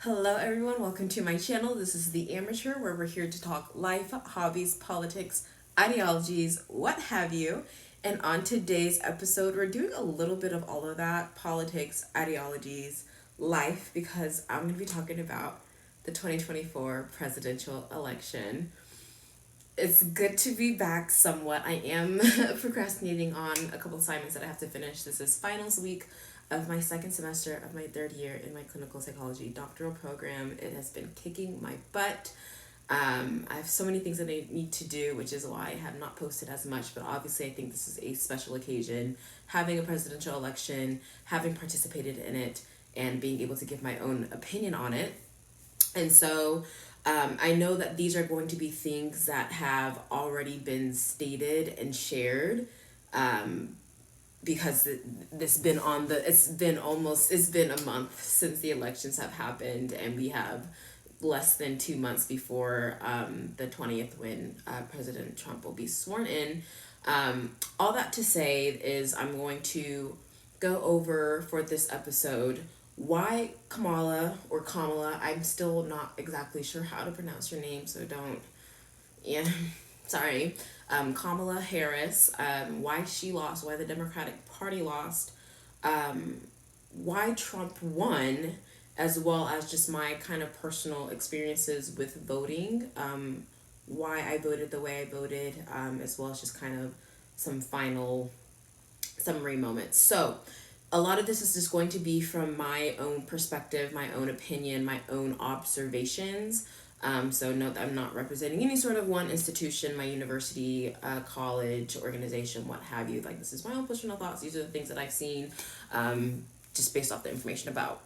Hello everyone, welcome to my channel. This is The Amateur, where we're here to talk life, hobbies, politics, ideologies, what have you. And on today's episode, we're doing a little bit of all of that: politics, ideologies, life, because I'm going to be talking about the 2024 presidential election. It's good to be back somewhat. I am procrastinating on a couple assignments that I have to finish. This is finals week of my second semester of my third year in my clinical psychology doctoral program. It has been kicking my butt. I have so many things that I need to do, which is why I have not posted as much, but obviously I think this is a special occasion, having a presidential election, having participated in it, and being able to give my own opinion on it. And so I know that these are going to be things that have already been stated and shared, because it's been a month since the elections have happened, and we have less than 2 months before the 20th, when President Trump will be sworn in. All that to say is I'm going to go over for this episode why Kamala, or Kamala, I'm still not exactly sure how to pronounce your name, so sorry, Kamala Harris, why she lost, why the Democratic Party lost, why Trump won, as well as just my kind of personal experiences with voting, why I voted the way I voted, as well as just kind of some final summary moments. So a lot of this is just going to be from my own perspective, my own opinion, my own observations. So note that I'm not representing any sort of one institution, my university, college, organization, what have you. Like, this is my own personal thoughts. These are the things that I've seen, just based off the information about.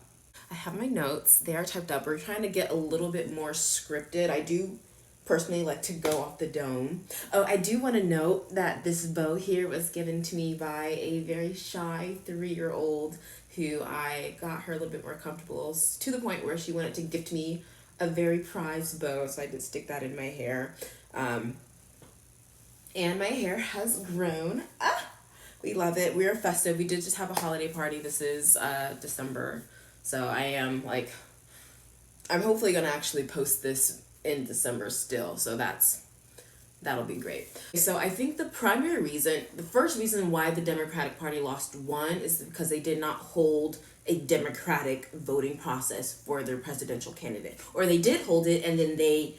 I have my notes. They are typed up. We're trying to get a little bit more scripted. I do personally like to go off the dome. Oh, I do want to note that this bow here was given to me by a very shy 3-year-old who I got her a little bit more comfortable, to the point where she wanted to gift me a very prized bow, so I did stick that in my hair. And my hair has grown. We love it. We're festive. We did just have a holiday party. This is December, so I'm hopefully gonna actually post this in December still, so that'll be great. So I think the first reason why the Democratic Party lost one is because they did not hold a democratic voting process for their presidential candidate. Or they did hold it, and then they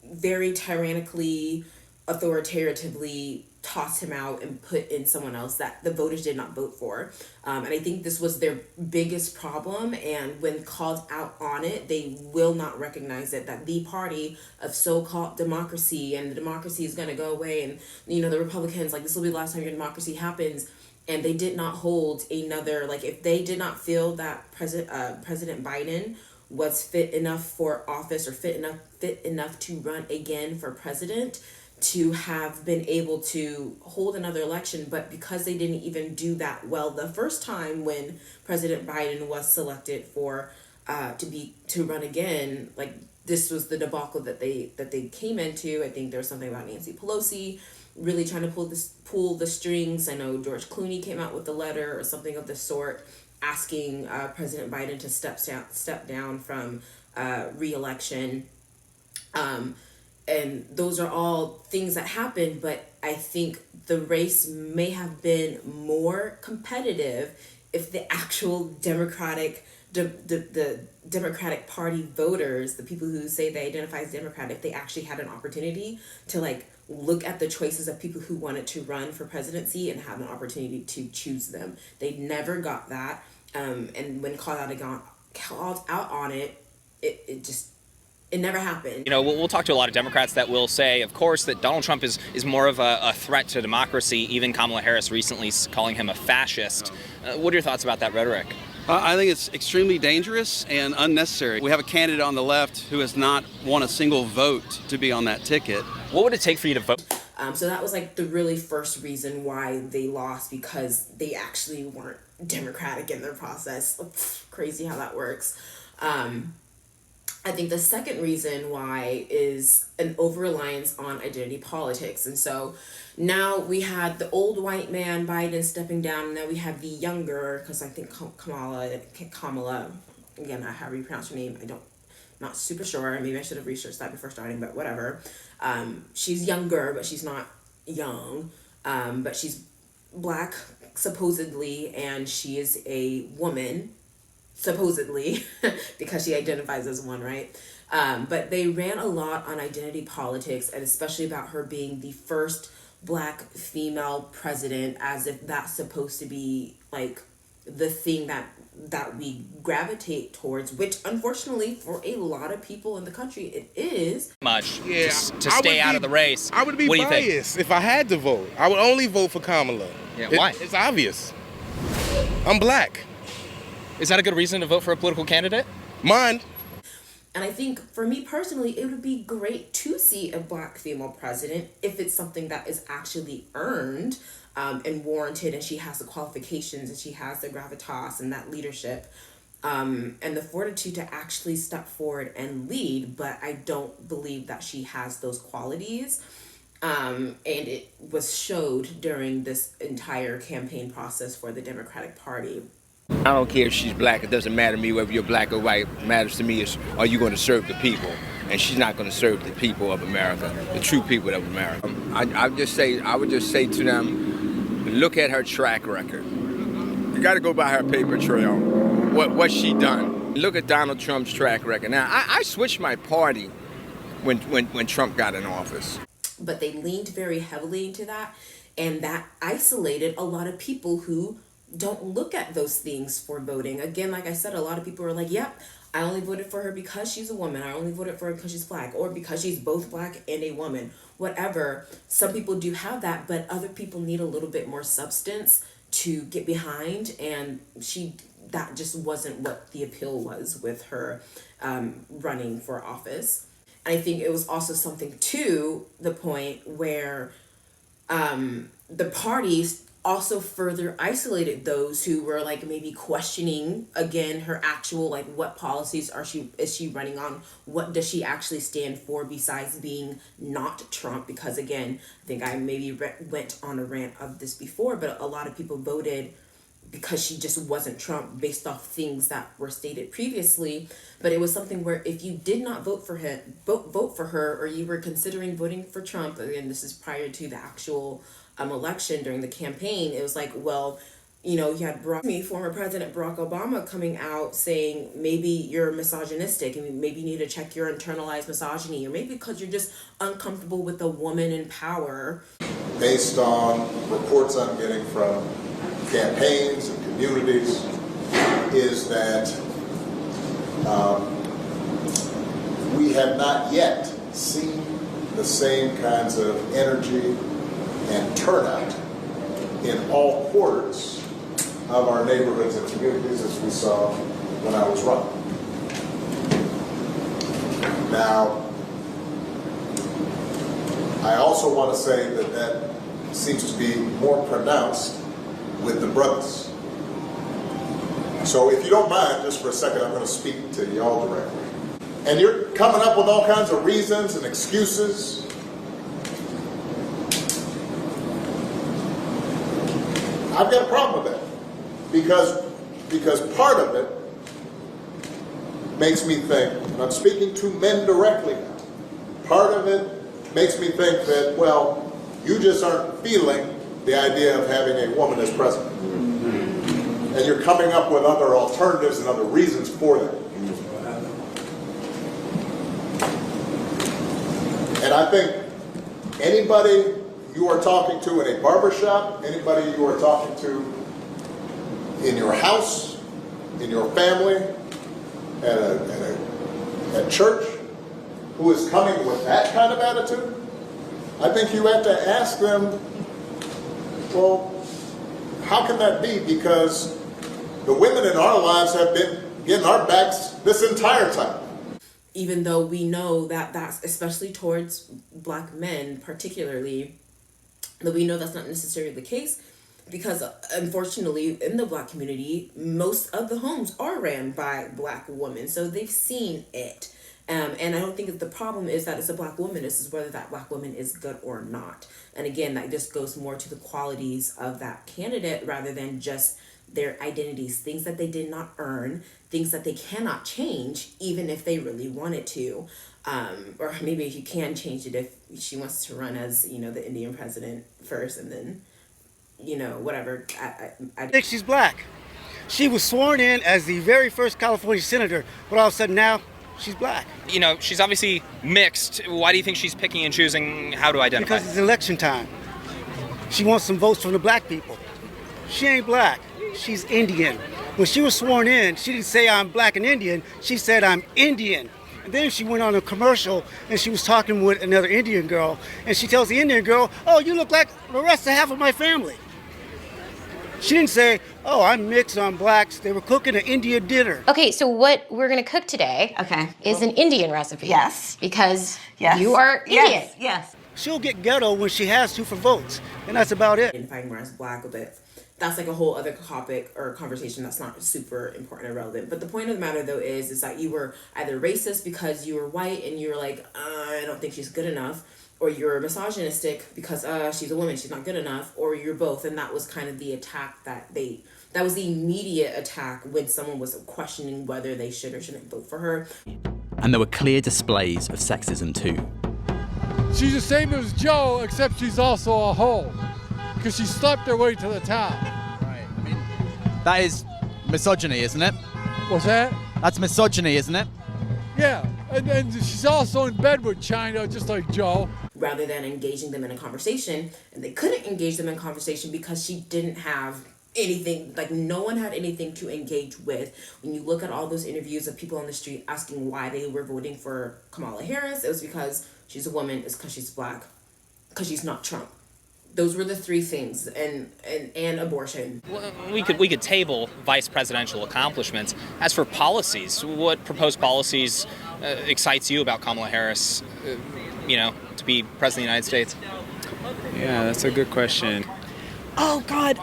very tyrannically, authoritatively tossed him out and put in someone else that the voters did not vote for. And I think this was their biggest problem, and when called out on it, they will not recognize it, that the party of so-called democracy, and the democracy is going to go away, and the Republicans, like, this will be the last time your democracy happens. And they did not hold another, like, if they did not feel that President Biden was fit enough for office, or fit enough to run again for president, to have been able to hold another election. But because they didn't even do that well the first time when President Biden was selected for to run again, like, this was the debacle that they came into. I think there was something about Nancy Pelosi really trying to pull the strings. I know George Clooney came out with a letter or something of the sort, asking President Biden to step down from re-election. And those are all things that happened, but I think the race may have been more competitive if the actual the Democratic Party voters, the people who say they identify as Democrat, if they actually had an opportunity to, like, look at the choices of people who wanted to run for presidency and have an opportunity to choose them. They never got that. And when called out on it, it never happened. We'll talk to a lot of Democrats that will say, of course, that Donald Trump is more of a threat to democracy, even Kamala Harris recently calling him a fascist. What are your thoughts about that rhetoric? I think it's extremely dangerous and unnecessary. We have a candidate on the left who has not won a single vote to be on that ticket. What would it take for you to vote? So that was, like, the really first reason why they lost, because they actually weren't democratic in their process. Crazy how that works. I think the second reason why is an over-reliance on identity politics. And so now we had the old white man, Biden, stepping down, and now we have the younger, because I think Kamala, again, however you pronounce her name, not super sure. Maybe I should have researched that before starting, but whatever. She's younger, but she's not young. But she's black, supposedly, and she is a woman, supposedly, because she identifies as one, right? But they ran a lot on identity politics, and especially about her being the first black female president, as if that's supposed to be like the thing that we gravitate towards, which unfortunately for a lot of people in the country it is. Much Yeah, to stay out of the race. I would be What do you think? biased if I had to vote. I would only vote for Kamala. Yeah, why? It's obvious. I'm black. Is that a good reason to vote for a political candidate? Mind. And I think for me personally, it would be great to see a black female president if it's something that is actually earned and warranted, and she has the qualifications and she has the gravitas and that leadership and the fortitude to actually step forward and lead. But I don't believe that she has those qualities. And it was showed during this entire campaign process for the Democratic Party. I don't care if she's black. It doesn't matter to me whether you're black or white. What matters to me is, are you going to serve the people? And she's not going to serve the people of America, the true people of America. I would just say to them, look at her track record. You got to go by her paper trail. What she done. Look at Donald Trump's track record. Now, I switched my party when Trump got in office. But they leaned very heavily into that, and that isolated a lot of people who don't look at those things for voting. Again, like I said, a lot of people are like, yep, I only voted for her because she's a woman. I only voted for her because she's black, or because she's both black and a woman. Whatever. Some people do have that, but other people need a little bit more substance to get behind, and that just wasn't what the appeal was with her running for office. And I think it was also something to the point where the parties also further isolated those who were like maybe questioning again her actual, like, what policies is she running on, what does she actually stand for besides being not Trump. Because again, I think I maybe went on a rant of this before, but a lot of people voted because she just wasn't Trump based off things that were stated previously. But it was something where if you did not vote for her, or you were considering voting for Trump, again, this is prior to the actual election, during the campaign, it was like, well, you had former President Barack Obama coming out saying maybe you're misogynistic and maybe you need to check your internalized misogyny, or maybe because you're just uncomfortable with a woman in power. Based on reports I'm getting from campaigns and communities, is that we have not yet seen the same kinds of energy and turnout in all quarters of our neighborhoods and communities as we saw when I was running. Now, I also want to say that seems to be more pronounced with the brothers. So if you don't mind, just for a second, I'm going to speak to y'all directly. And you're coming up with all kinds of reasons and excuses. I've got a problem with that, because part of it makes me think, and I'm speaking to men directly now, part of it makes me think that, well, you just aren't feeling the idea of having a woman as president. And you're coming up with other alternatives and other reasons for that. And I think anybody you are talking to in a barbershop, anybody you are talking to in your house, in your family, at church, who is coming with that kind of attitude, I think you have to ask them, well, how can that be? Because the women in our lives have been getting our backs this entire time. Even though we know that that's, especially towards black men particularly, that we know that's not necessarily the case, because unfortunately in the black community, most of the homes are ran by black women. So they've seen it. And I don't think that the problem is that it's a black woman. This is whether that black woman is good or not. And again, that just goes more to the qualities of that candidate rather than just their identities, things that they did not earn, things that they cannot change, even if they really wanted to. Or maybe if you can change it if she wants to run as, the Indian president first and then, whatever. I think she's black. She was sworn in as the very first California senator, but all of a sudden now she's black. She's obviously mixed. Why do you think she's picking and choosing how to identify? Because it's election time. She wants some votes from the black people. She ain't black. She's Indian. When she was sworn in, she didn't say I'm black and Indian. She said I'm Indian. And then she went on a commercial and she was talking with another Indian girl. And she tells the Indian girl, oh, you look like the rest of half of my family. She didn't say, oh, I'm mixed, I'm black. They were cooking an Indian dinner. Okay, so what we're going to cook today is an Indian recipe. Yes. Because you are Indian. Yes. She'll get ghetto when she has to for votes. And that's about it. Identifying more as black, but that's like a whole other topic or conversation that's not super important or relevant. But the point of the matter, though, is that you were either racist because you were white and you were like, I don't think she's good enough, or you're misogynistic because she's a woman, she's not good enough, or you're both. And that was kind of the attack that was the immediate attack when someone was questioning whether they should or shouldn't vote for her. And there were clear displays of sexism too. She's the same as Joe, except she's also a hoe, because she slept her way to the top. Right. I mean, that is misogyny, isn't it? What's that? That's misogyny, isn't it? Yeah, and she's also in bed with China, just like Joe. Rather than engaging them in a conversation, and they couldn't engage them in conversation because she didn't have anything, like no one had anything to engage with. When you look at all those interviews of people on the street asking why they were voting for Kamala Harris, it was because she's a woman, it's because she's black, because she's not Trump. Those were the three things, and abortion. Well, we could table vice presidential accomplishments. As for policies, what proposed policies excites you about Kamala Harris, to be president of the United States? Yeah, that's a good question. Oh, God.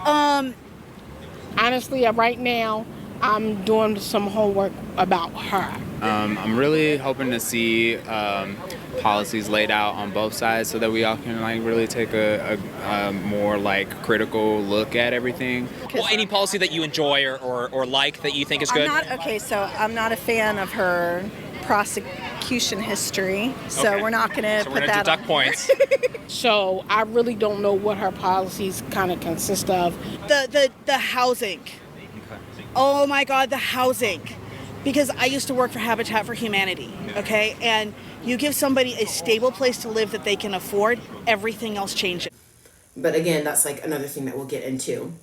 Honestly, right now, I'm doing some homework about her. I'm really hoping to see policies laid out on both sides so that we all can really take a more critical look at everything. Well, any policy that you enjoy or like that you think is good? I'm not a fan of her prosecution history, so Okay. We're not going to put that deduct points. So I really don't know what her policies kind of consist of. The housing. Oh my God, the housing. Because I used to work for Habitat for Humanity, okay? And you give somebody a stable place to live that they can afford, everything else changes. But again, that's like another thing that we'll get into.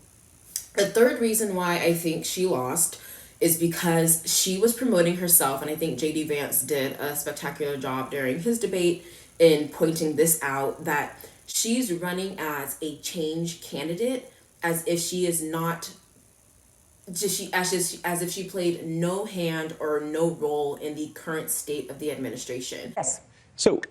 The third reason why I think she lost is because she was promoting herself, and I think J.D. Vance did a spectacular job during his debate in pointing this out, that she's running as a change candidate as if she is not... as if she played no hand or no role in the current state of the administration. Yes. So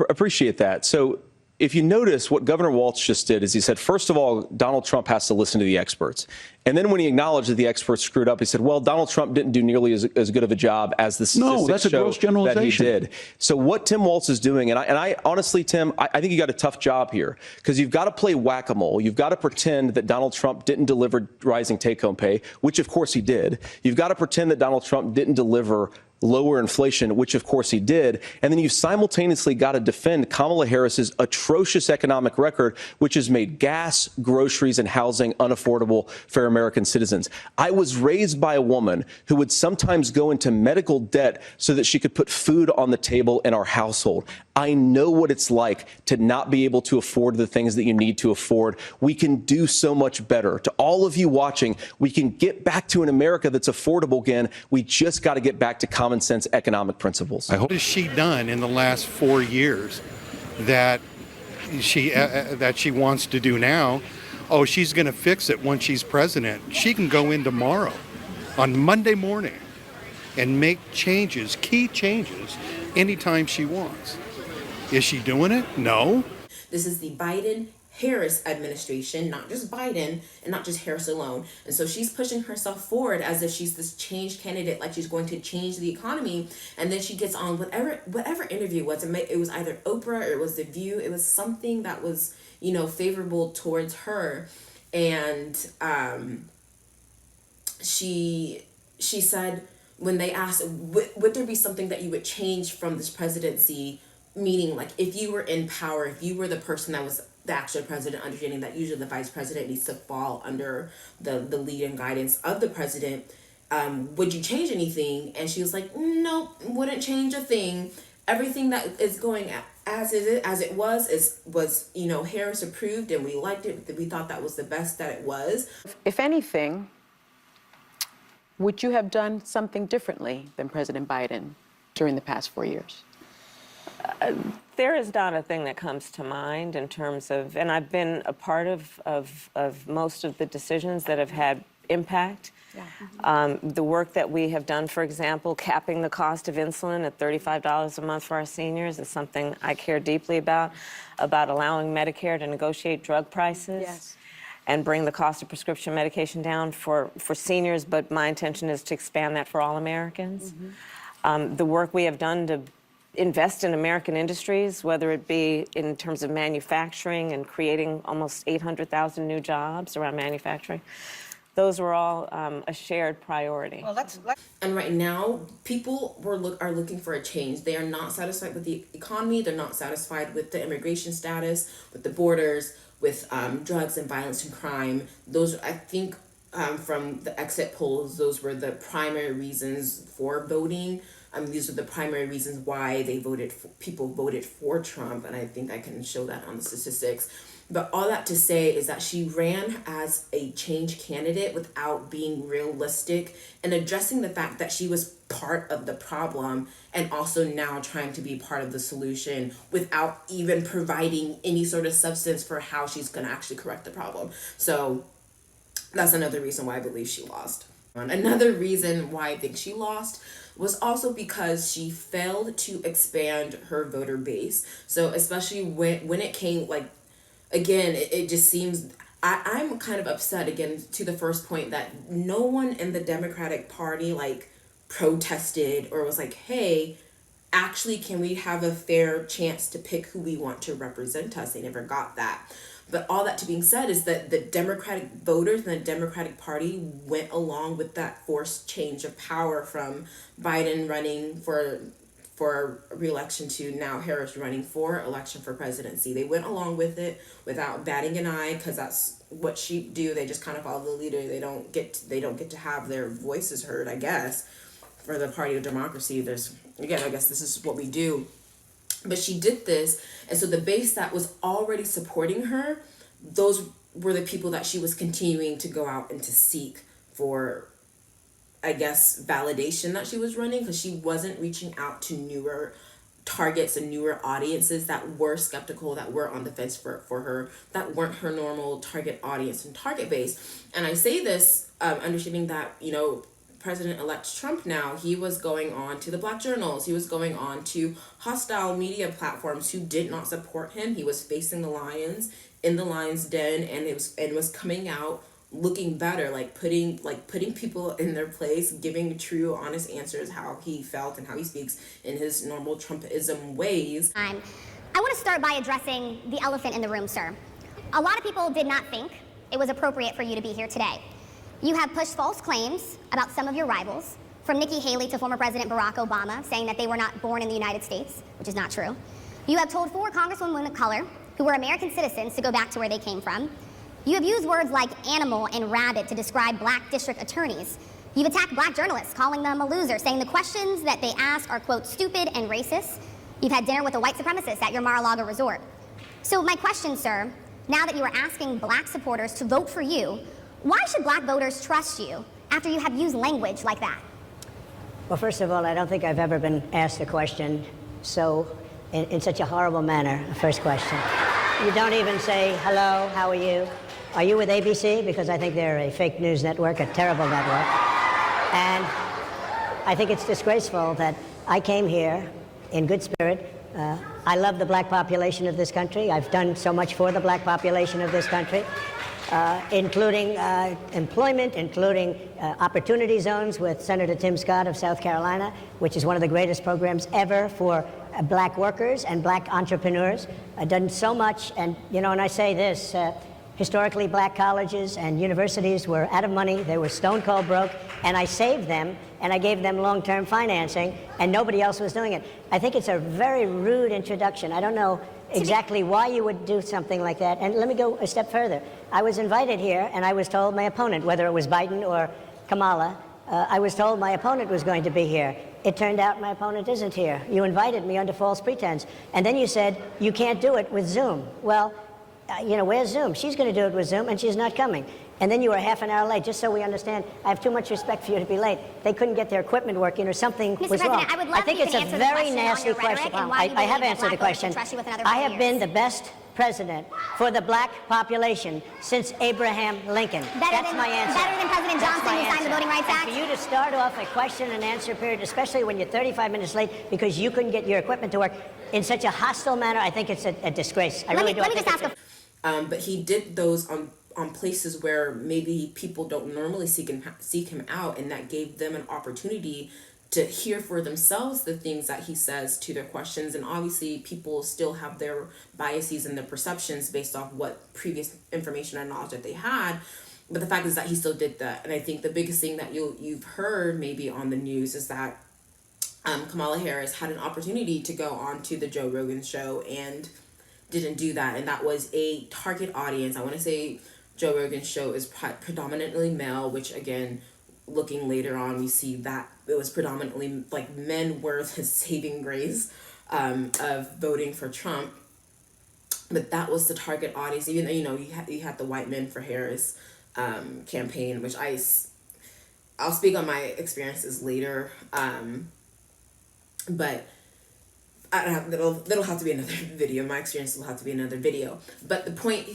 appreciate that. So if you notice, what Governor Walz just did is he said, first of all, Donald Trump has to listen to the experts. And then when he acknowledged that the experts screwed up, he said, well, Donald Trump didn't do nearly as good of a job as the statistics show that he did. So what Tim Walz is doing, and I honestly, Tim, I think you got a tough job here, because you've got to play whack-a-mole. You've got to pretend that Donald Trump didn't deliver rising take-home pay, which of course he did. You've got to pretend that Donald Trump didn't deliver lower inflation, which of course he did. And then you simultaneously got to defend Kamala Harris's atrocious economic record, which has made gas, groceries, and housing unaffordable for American citizens. I was raised by a woman who would sometimes go into medical debt so that she could put food on the table in our household. I know what it's like to not be able to afford the things that you need to afford. We can do so much better. To all of you watching, we can get back to an America that's affordable again. We just got to get back to common sense economic principles. What has she done in the last 4 years that she wants to do now? Oh, she's going to fix it when she's president. She can go in tomorrow on Monday morning and make changes, key changes, anytime she wants. Is she doing it? No. This is the Biden Harris administration, not just Biden and not just Harris alone. And so she's pushing herself forward as if she's this change candidate, like she's going to change the economy. And then she gets on whatever interview it was. It was either Oprah or it was The View. It was something that was, favorable towards her. And she said, when they asked, would there be something that you would change from this presidency? Meaning, like, if you were in power, if you were the person that was the actual president, understanding that usually the vice president needs to fall under the lead and guidance of the president, would you change anything? And she was like, nope, wouldn't change a thing. Everything that is going as it was Harris approved, and we liked it. We thought that was the best that it was. If anything, would you have done something differently than President Biden during the past 4 years? There is not a thing that comes to mind in terms of, and I've been a part of most of the decisions that have had impact. Yeah. The work that we have done, for example, capping the cost of insulin at $35 a month for our seniors is something I care deeply about allowing Medicare to negotiate drug prices. Yes. And bring the cost of prescription medication down for seniors, but my intention is to expand that for all Americans. Mm-hmm. The work we have done to invest in American industries, whether it be in terms of manufacturing and creating almost 800,000 new jobs around manufacturing, those were all a shared priority. Well, and right now, people are looking for a change. They are not satisfied with the economy. They're not satisfied with the immigration status, with the borders, with drugs and violence and crime. Those, I think, from the exit polls, those were the primary reasons for voting. These are the primary reasons why people voted for Trump, and I think I can show that on the statistics. But all that to say is that she ran as a change candidate without being realistic and addressing the fact that she was part of the problem and also now trying to be part of the solution without even providing any sort of substance for how she's going to actually correct the problem. So that's another reason why I believe she lost. Another reason why I think she lost was also because she failed to expand her voter base. So especially when it came, again, it just seems, I'm kind of upset, again, to the first point, that no one in the Democratic Party, protested or was like, hey, actually, can we have a fair chance to pick who we want to represent us? They never got that. But all that to being said is that the Democratic voters and the Democratic Party went along with that forced change of power from Biden running for re-election to now Harris running for election for presidency. They went along with it without batting an eye, because that's what sheep do. They just kind of follow the leader. They don't get to have their voices heard, I guess. For the party of democracy, I guess this is what we do. But she did this, and so the base that was already supporting her, those were the people that she was continuing to go out and to seek for, I guess, validation that she was running, because she wasn't reaching out to newer targets and newer audiences that were skeptical, that were on the fence for her, that weren't her normal target audience and target base. And I say this understanding that, President-elect Trump now, he was going on to the black journals. He was going on to hostile media platforms who did not support him. He was facing the lions in the lion's den, and was coming out looking better, putting people in their place, giving true, honest answers, how he felt and how he speaks in his normal Trumpism ways. I want to start by addressing the elephant in the room, sir. A lot of people did not think it was appropriate for you to be here today. You have pushed false claims about some of your rivals, from Nikki Haley to former President Barack Obama, saying that they were not born in the United States, which is not true. You have told 4 congresswomen of color who were American citizens to go back to where they came from. You have used words like animal and rabid to describe black district attorneys. You've attacked black journalists, calling them a loser, saying the questions that they ask are, quote, stupid and racist. You've had dinner with a white supremacist at your Mar-a-Lago resort. So my question, sir, now that you are asking black supporters to vote for you, why should black voters trust you after you have used language like that? Well, first of all, I don't think I've ever been asked a question in such a horrible manner. First question. You don't even say, hello, how are you? Are you with ABC? Because I think they're a fake news network, a terrible network. And I think it's disgraceful that I came here in good spirit I love the black population of this country. I've done so much for the black population of this country, including employment, including opportunity zones with Senator Tim Scott of South Carolina, which is one of the greatest programs ever for black workers and black entrepreneurs. I've done so much, and and I say this, historically black colleges and universities were out of money, they were stone cold broke, and I saved them, and I gave them long-term financing, and nobody else was doing it. I think it's a very rude introduction. I don't know exactly why you would do something like that. And let me go a step further. I was invited here, and I was told my opponent, whether it was Biden or Kamala, I was told my opponent was going to be here. It turned out my opponent isn't here. You invited me under false pretense. And then you said, you can't do it with Zoom. Well, where's Zoom? She's going to do it with Zoom, and she's not coming. And then you were half an hour late, just so we understand. I have too much respect for you to be late. They couldn't get their equipment working, or something was wrong. I would love think you it's to a answer very the question nasty on your question. rhetoric and why you I have believe answered the that black voters question. should trust you with another I 5 have years. been the best president for the black population since Abraham Lincoln. That's my answer. Better than President That's Johnson, my who signed the answer. Voting Rights And Act? for you to start off a question and answer period, especially when you're 35 minutes late because you couldn't get your equipment to work in such a hostile manner, I think it's a disgrace. I really do. Let me just ask but he did those on places where maybe people don't normally seek him out, and that gave them an opportunity to hear for themselves the things that he says to their questions. And obviously people still have their biases and their perceptions based off what previous information and knowledge that they had, but the fact is that he still did that. And I think the biggest thing that you've heard maybe on the news is that Kamala Harris had an opportunity to go on to the Joe Rogan show and didn't do that, and that was a target audience. I want to say Joe Rogan's show is predominantly male, which again, looking later on, we see that it was predominantly like men were the saving grace of voting for Trump. But that was the target audience. Even though you had the White Men for Harris campaign, which I'll speak on my experiences later. But I don't have, that'll have to be another video. My experience will have to be another video. But the point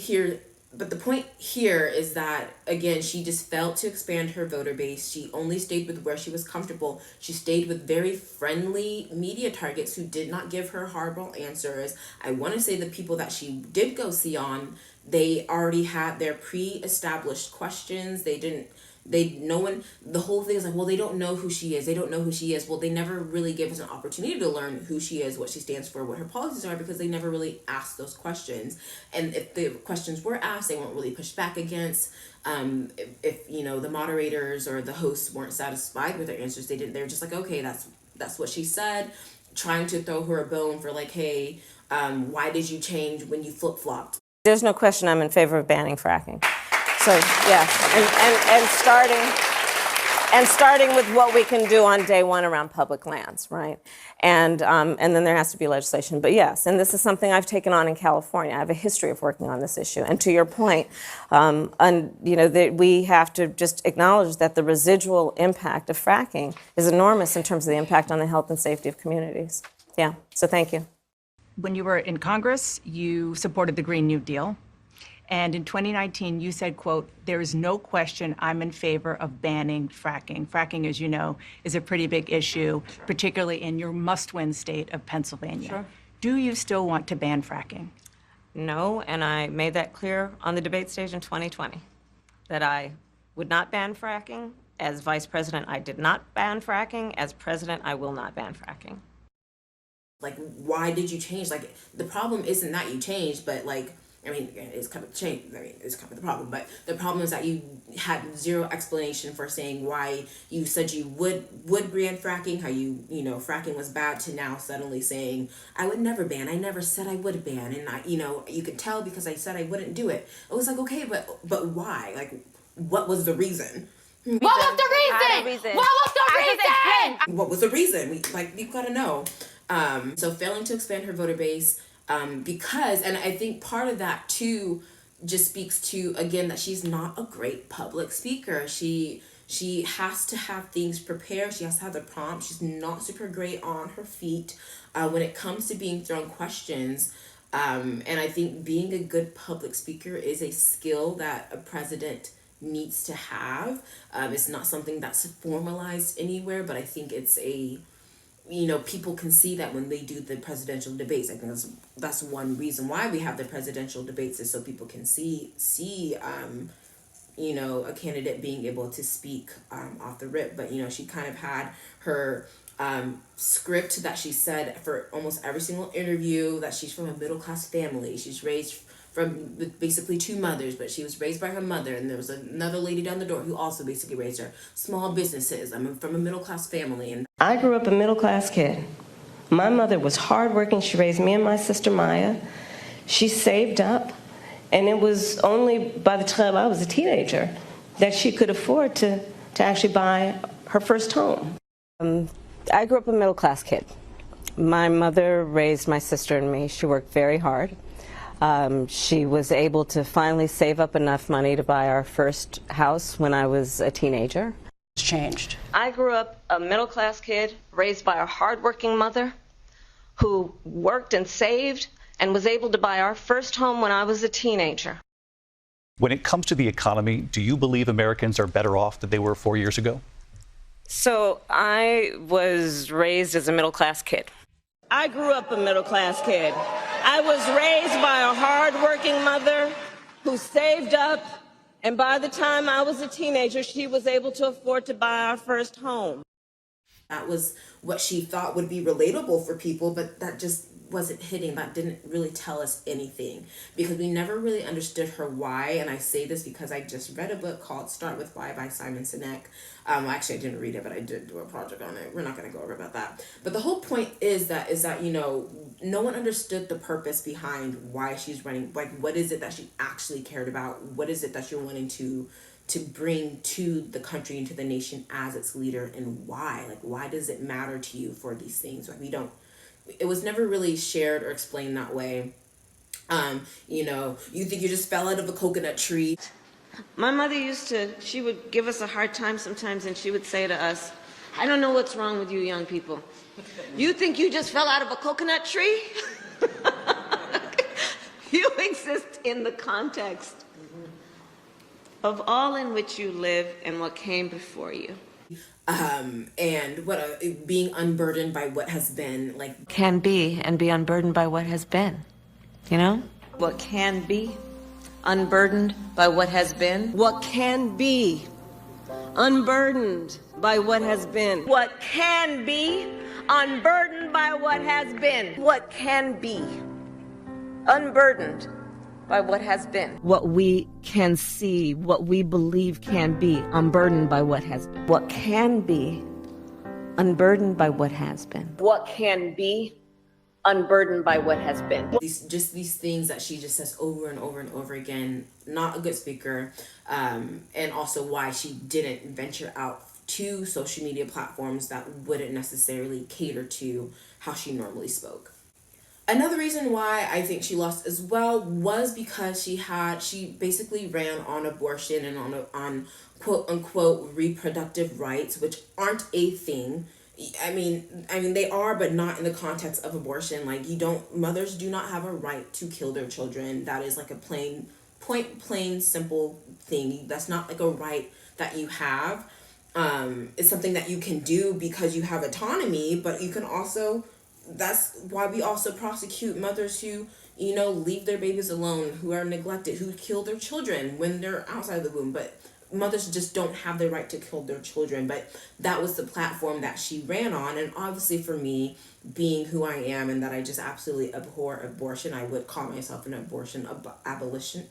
here is that, again, she just failed to expand her voter base. She only stayed with where she was comfortable. She stayed with very friendly media targets who did not give her horrible answers. I want to say the people that she did go see on, they already had their pre-established questions. The whole thing is like, well, they don't know who she is. They don't know who she is. Well, they never really give us an opportunity to learn who she is, what she stands for, what her policies are, because they never really asked those questions. And if the questions were asked, they weren't really pushed back against. If the moderators or the hosts weren't satisfied with their answers, they're just like, okay, that's what she said, trying to throw her a bone for like, hey, why did you change when you flip-flopped? There's no question I'm in favor of banning fracking. So yeah, and starting with what we can do on day one around public lands, right? And then there has to be legislation. But yes, and this is something I've taken on in California. I have a history of working on this issue. And to your point, we have to just acknowledge that the residual impact of fracking is enormous in terms of the impact on the health and safety of communities. Yeah. So thank you. When you were in Congress, you supported the Green New Deal. And in 2019, you said, quote, "There is no question I'm in favor of banning fracking." Fracking, as you know, is a pretty big issue, particularly in your must-win state of Pennsylvania. Sure. Do you still want to ban fracking? No, and I made that clear on the debate stage in 2020, that I would not ban fracking. As vice president, I did not ban fracking. As president, I will not ban fracking. Like, why did you change? Like, the problem isn't that you changed, but like, it's kind of change. It's kind of the problem. But the problem is that you had zero explanation for saying why you said you would ban fracking, how fracking was bad, to now suddenly saying, I would never ban. I never said I would ban. And you could tell because I said I wouldn't do it. It was like, okay, but why? Like, what was the reason? What was the reason? What was the reason? What was the reason? You've got to know. So failing to expand her voter base, because, and I think part of that too just speaks to, again, that she's not a great public speaker. She has to have things prepared. She has to have the prompt. She's not super great on her feet when it comes to being thrown questions. And I think being a good public speaker is a skill that a president needs to have. It's not something that's formalized anywhere, but I think it's people can see that when they do the presidential debates. I think that's one reason why we have the presidential debates, is so people can see a candidate being able to speak off the rip. But she kind of had her script that she said for almost every single interview, that she's from a middle class family. She's raised with basically two mothers, but she was raised by her mother, and there was another lady down the door who also basically raised her. Small businesses. I'm from a middle class family, and I grew up a middle class kid. My mother was hardworking. She raised me and my sister Maya. She saved up, and it was only by the time I was a teenager that she could afford to actually buy her first home. I grew up a middle class kid. My mother raised my sister and me. She worked very hard. She was able to finally save up enough money to buy our first house when I was a teenager. It's changed. I grew up a middle-class kid raised by a hardworking mother who worked and saved and was able to buy our first home when I was a teenager. When it comes to the economy, do you believe Americans are better off than they were 4 years ago? So I was raised as a middle-class kid. I grew up a middle-class kid. I was raised by a hard-working mother who saved up, and by the time I was a teenager, she was able to afford to buy our first home. that was what she thought would be relatable for people, but that just wasn't hitting. That didn't really tell us anything, because we never really understood her why. And I say this because I just read a book called Start With Why by Simon Sinek. Actually, I didn't read it, but I did do a project on it. We're not going to go over about that. But the whole point is that, you know, no one understood the purpose behind why she's running. Like, what is it that she actually cared about? What is it that you're wanting to bring to the country and to the nation as its leader, and why? Like, why does it matter to you for these things? Like, it was never really shared or explained that way. You know, you think you just fell out of a coconut tree. My mother she would give us a hard time sometimes, and she would say to us, I don't know what's wrong with you young people. You think you just fell out of a coconut tree? You exist in the context of all in which you live and what came before you. And being unburdened by what has been, like, can be, and be unburdened by what has been, you know? What can be unburdened by what has been. What can be unburdened by what has been. What can be unburdened by what has been. What can be unburdened by what has been. What we can see, what we believe can be unburdened by what has been. What can be unburdened by what has been. What can be unburdened by what has been. These things that she just says over and over and over again. Not a good speaker. And also why she didn't venture out to social media platforms that wouldn't necessarily cater to how she normally spoke. Another reason why I think she lost as well was because she basically ran on abortion and on quote unquote reproductive rights, which aren't a thing. I mean they are, but not in the context of abortion. Like, mothers do not have a right to kill their children. That is like a plain simple thing. That's not like a right that you have. It's something that you can do because you have autonomy, but you can also, that's why we also prosecute mothers who, you know, leave their babies alone, who are neglected, who kill their children when they're outside the womb. But mothers just don't have the right to kill their children. But that was the platform that she ran on. And obviously for me, being who I am and that I just absolutely abhor abortion, I would call myself an abolitionist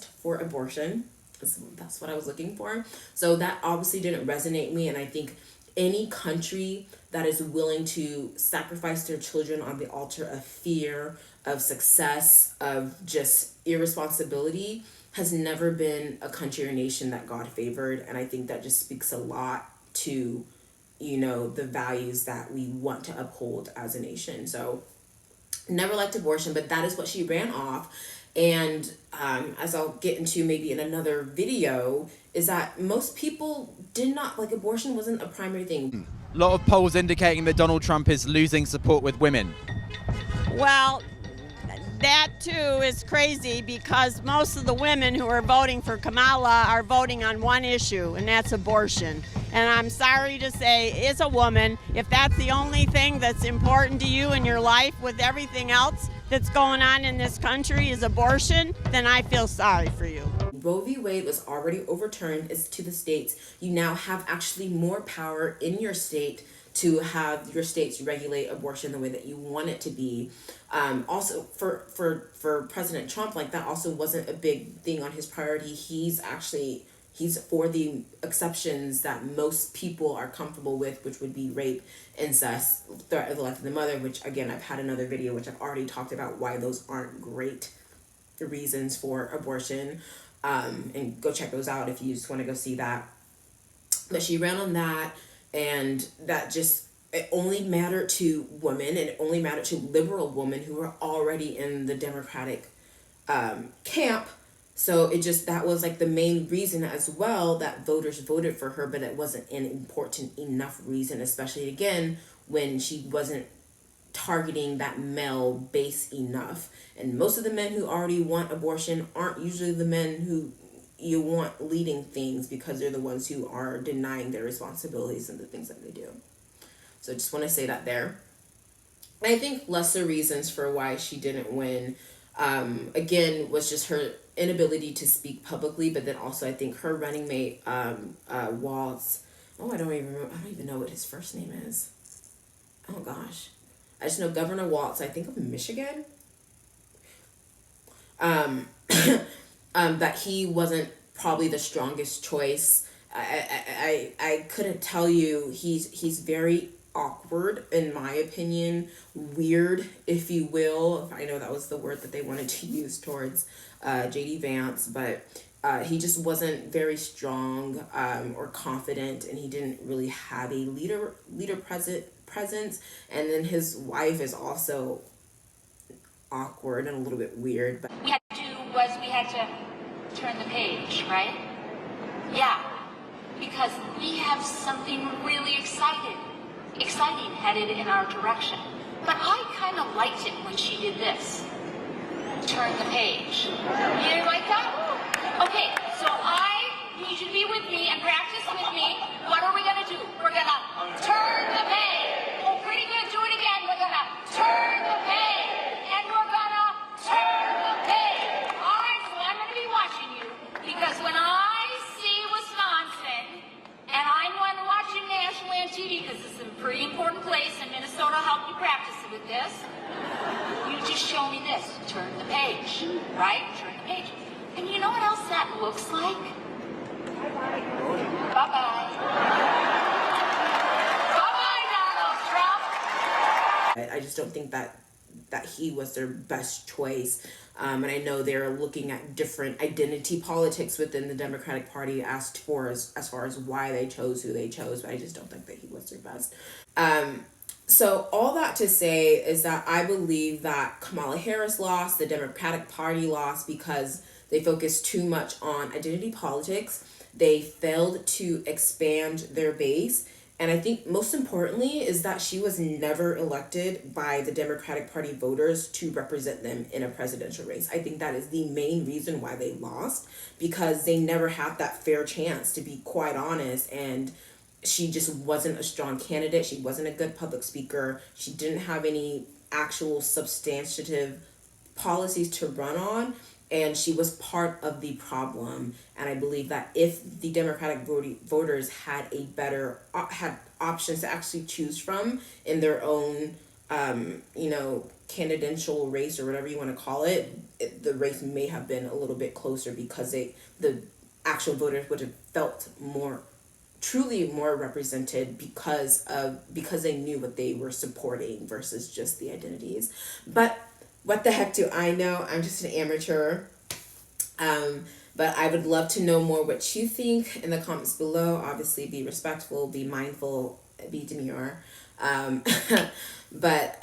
for abortion. That's what I was looking for. So that obviously didn't resonate with me. And I think any country that is willing to sacrifice their children on the altar of fear, of success, of just irresponsibility has never been a country or nation that God favored. And I think that just speaks a lot to, you know, the values that we want to uphold as a nation. So never liked abortion, but that is what she ran off. And as I'll get into maybe in another video, is that most people did not, like, abortion wasn't a primary thing. A lot of polls indicating that Donald Trump is losing support with women. Well, that too is crazy, because most of the women who are voting for Kamala are voting on one issue, and that's abortion. And I'm sorry to say, as a woman, if that's the only thing that's important to you in your life with everything else that's going on in this country is abortion, then I feel sorry for you. Roe v. Wade was already overturned. It's to the states. You now have actually more power in your state to have your states regulate abortion the way that you want it to be. Also, for President Trump, like, that also wasn't a big thing on his priority. He's for the exceptions that most people are comfortable with, which would be rape, incest, threat of the life of the mother, which, again, I've had another video which I've already talked about why those aren't great reasons for abortion. And go check those out if you just want to go see that. But she ran on that, and that just, it only mattered to women, and it only mattered to liberal women who were already in the Democratic camp. So that was like the main reason as well that voters voted for her, but it wasn't an important enough reason, especially again when she wasn't targeting that male base enough. And most of the men who already want abortion aren't usually the men who you want leading things, because they're the ones who are denying their responsibilities and the things that they do. So I just want to say that there. I think lesser reasons for why she didn't win, again, was just her inability to speak publicly, but then also I think her running mate, Waltz, I don't even know what his first name is. Oh gosh. I just know Governor Waltz, I think of Michigan, that he wasn't probably the strongest choice. I couldn't tell you. He's very awkward, in my opinion, weird, if you will. I know that was the word that they wanted to use towards J.D. Vance, but he just wasn't very strong or confident, and he didn't really have a leader presence. And then his wife is also awkward and a little bit weird. But we had to turn the page, right? Yeah, because we have something really exciting headed in our direction. But I kind of liked it when she did this. Turn the page. You didn't like that? Okay, so I need you to be with me and practice with me. What are we going to do? We're going to turn the page. Oh, pretty good. Do it again. We're going to turn the page. And we're going to turn the page. All right, so I'm going to be watching you, because when I see Wisconsin, and I'm going to watch you nationally on TV, because this is a pretty important place, and Minnesota helped you practice with this, you just show me this. Turn the page, right? Turn the page. And you know what else that looks like? Bye-bye. Bye-bye, Donald Trump. I just don't think that he was their best choice. And I know they're looking at different identity politics within the Democratic Party as far as why they chose who they chose, but I just don't think that he was their best. So all that to say is that I believe that Kamala Harris lost, the Democratic Party lost, because they focused too much on identity politics. They failed to expand their base. And I think most importantly is that she was never elected by the Democratic Party voters to represent them in a presidential race. I think that is the main reason why they lost, because they never had that fair chance, to be quite honest. And she just wasn't a strong candidate. She wasn't a good public speaker. She didn't have any actual substantive policies to run on. And she was part of the problem. And I believe that if the Democratic voters had had options to actually choose from in their own, candidatal race, or whatever you want to call it, the race may have been a little bit closer, because the actual voters would have felt truly more represented, because they knew what they were supporting versus just the identities. But what the heck do I know? I'm just an amateur. But I would love to know more what you think in the comments below. Obviously, be respectful, be mindful, be demure. But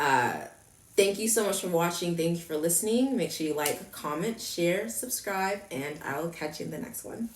thank you so much for watching. Thank you for listening. Make sure you like, comment, share, subscribe, and I will catch you in the next one.